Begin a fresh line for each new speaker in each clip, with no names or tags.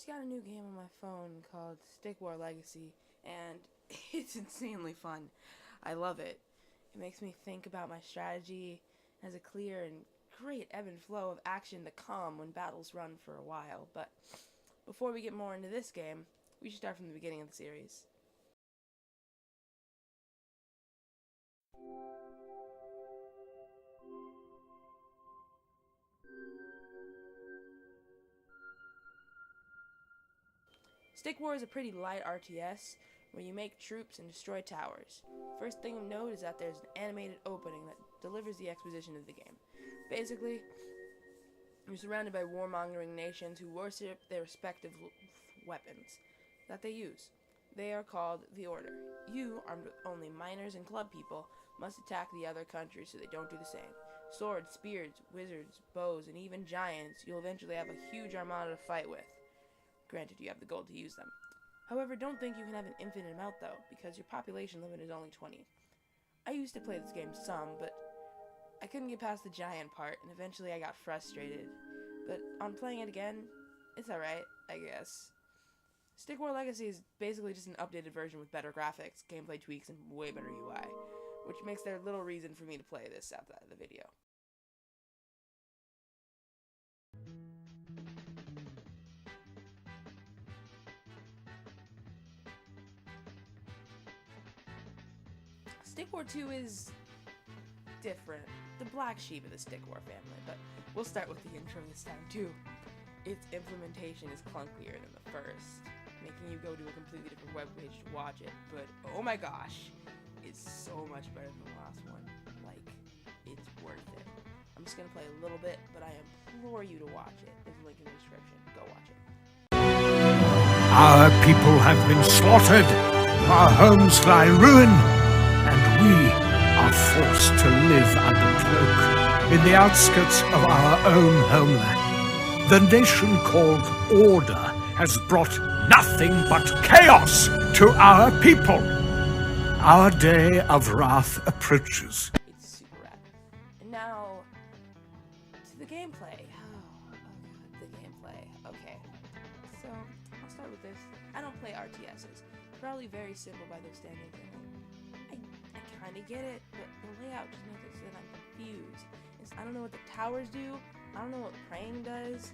just got a new game on my phone called Stick War Legacy, and it's insanely fun. I love it. It makes me think about my strategy, has a clear and great ebb and flow of action to calm when battles run for a while. But before we get more into this game, we should start from the beginning of the series. Stick War is a pretty light RTS where you make troops and destroy towers. First thing of note is that there's an animated opening that delivers the exposition of the game. Basically, you're surrounded by warmongering nations who worship their respective weapons that they use. They are called the Order. You, armed with only miners and club people, must attack the other countries so they don't do the same. Swords, spears, wizards, bows, and even giants, you'll eventually have a huge armada to fight with. Granted, you have the gold to use them. However, don't think you can have an infinite amount though, because your population limit is only 20. I used to play this game some, but I couldn't get past the giant part, and eventually I got frustrated. But on playing it again, it's alright, I guess. Stick War Legacy is basically just an updated version with better graphics, gameplay tweaks, and way better UI, which makes there little reason for me to play this outside of the video. Stick War 2 is different, the black sheep of the Stick War family, but we'll start with the intro this time too. Its implementation is clunkier than the first, making you go to a completely different webpage to watch it, but oh my gosh, it's so much better than the last one. Like, it's worth it. I'm just gonna play a little bit, but I implore you to watch it. There's a link in the description. Go watch it.
Our people have been slaughtered, our homes lie ruined, and we are forced to live under cloak in the outskirts of our own homeland. The nation called Order has brought nothing but chaos to our people. Our day of wrath approaches.
It's super rad. And now, to the gameplay. Oh god, the gameplay. Okay. So, I'll start with this. I don't play RTSs. Probably very simple by those standards. I kind of get it, but the layout just makes it so that I'm confused. I don't know what the towers do. I don't know what praying does.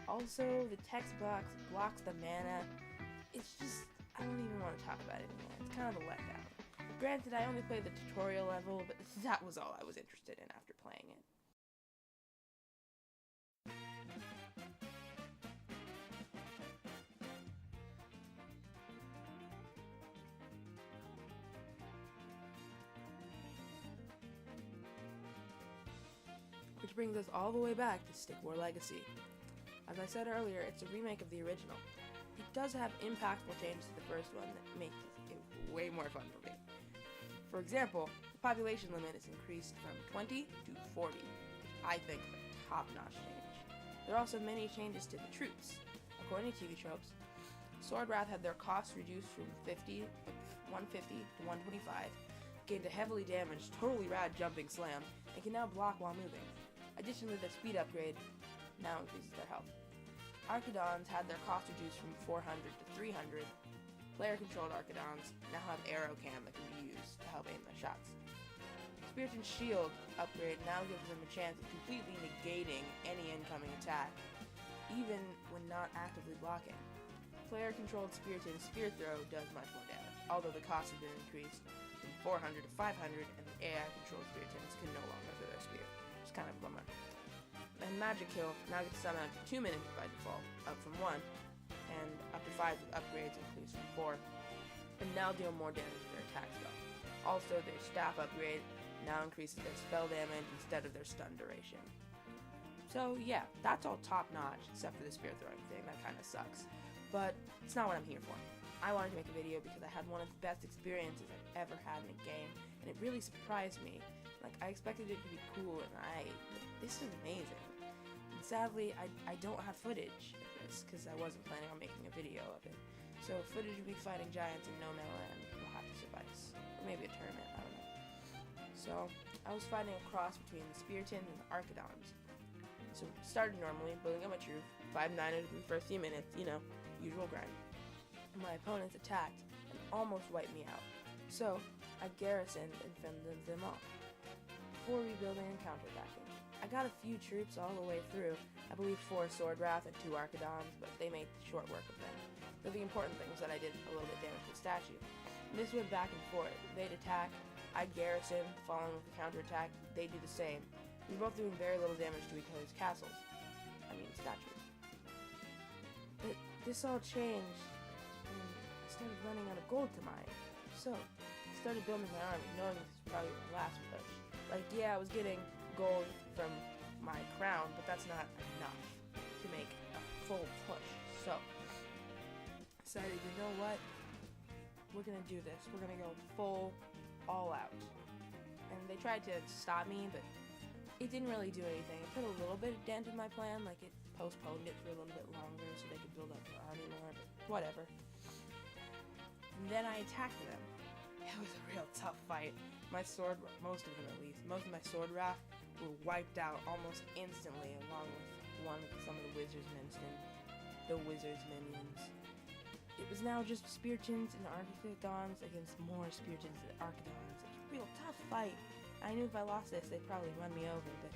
Also, the text box blocks the mana. It's just, I don't even want to talk about it anymore. It's kind of a letdown. Granted, I only played the tutorial level, but that was all I was interested in after playing it. Which brings us all the way back to Stick War Legacy. As I said earlier, it's a remake of the original. It does have impactful changes to the first one that make it way more fun for me. For example, the population limit is increased from 20 to 40, which I think is a top-notch change. There are also many changes to the troops. According to TV Tropes, Swordwrath had their costs reduced from 150 to 125, gained a heavily damaged, totally rad jumping slam, and can now block while moving. Additionally, their speed upgrade now increases their health. Archidons had their cost reduced from 400 to 300. Player-controlled Archidons now have arrow cam that can be used to help aim their shots. Spiriton's shield upgrade now gives them a chance of completely negating any incoming attack, even when not actively blocking. Player-controlled Spiriton's spear throw does much more damage, although the cost has been increased from 400 to 500, and the AI-controlled Spiritons can no longer throw their spear. It's kind of a bummer. And Magic Kill now gets summoned up to 2 minutes by default, up from 1, and up to 5 with upgrades increased from 4, and now deal more damage to their attack spell. Also, their staff upgrade now increases their spell damage instead of their stun duration. So yeah, that's all top notch, except for the spear throwing thing, that kind of sucks. But it's not what I'm here for. I wanted to make a video because I had one of the best experiences I've ever had in a game, and it really surprised me. Like, I expected it to be cool, and this is amazing. And sadly, I don't have footage of this, because I wasn't planning on making a video of it. So footage of me fighting giants in No Man's Land will have to suffice. Or maybe a tournament, I don't know. So, I was fighting a cross between the Spiritons and the Archidons. So, started normally, building up my troop, 5-9 in the first few minutes, you know, usual grind. My opponents attacked and almost wiped me out, so I garrisoned and fended them off. Before rebuilding and counterattacking, I got a few troops all the way through. I believe 4 Sword Wrath and 2 Archidons, but they made short work of them. So the important thing was that I did a little bit damage to the statue. And this went back and forth. They'd attack, I'd garrison, following with the counterattack, they'd do the same. We were both doing very little damage to each other's castles. Statues. But this all changed when I started running out of gold to mine. So, I started building my army, knowing this was probably my last push. Like, yeah, I was getting gold from my crown, but that's not enough to make a full push. So, I decided, you know what? We're gonna do this. We're gonna go full, all out. And they tried to stop me, but it didn't really do anything. It put a little bit of dent in my plan, like it postponed it for a little bit longer so they could build up their army more, but whatever. And then I attacked them. It was a real tough fight. Most of my Sword Wrath were wiped out almost instantly, along with some of the Wizard's minions. It was now just Spearchins and Archidons against more Spearchins and Archidons. It was a real tough fight. I knew if I lost this, they'd probably run me over, but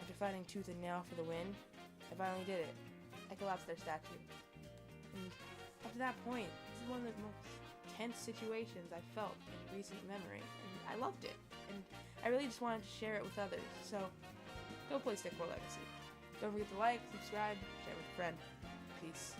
after fighting tooth and nail for the win, I finally did it. I collapsed their statue. And up to that point, this is one of the most tense situations I felt in recent memory, and I loved it. And I really just wanted to share it with others, so go play Stick War Legacy. Don't forget to like, subscribe, share with a friend. Peace.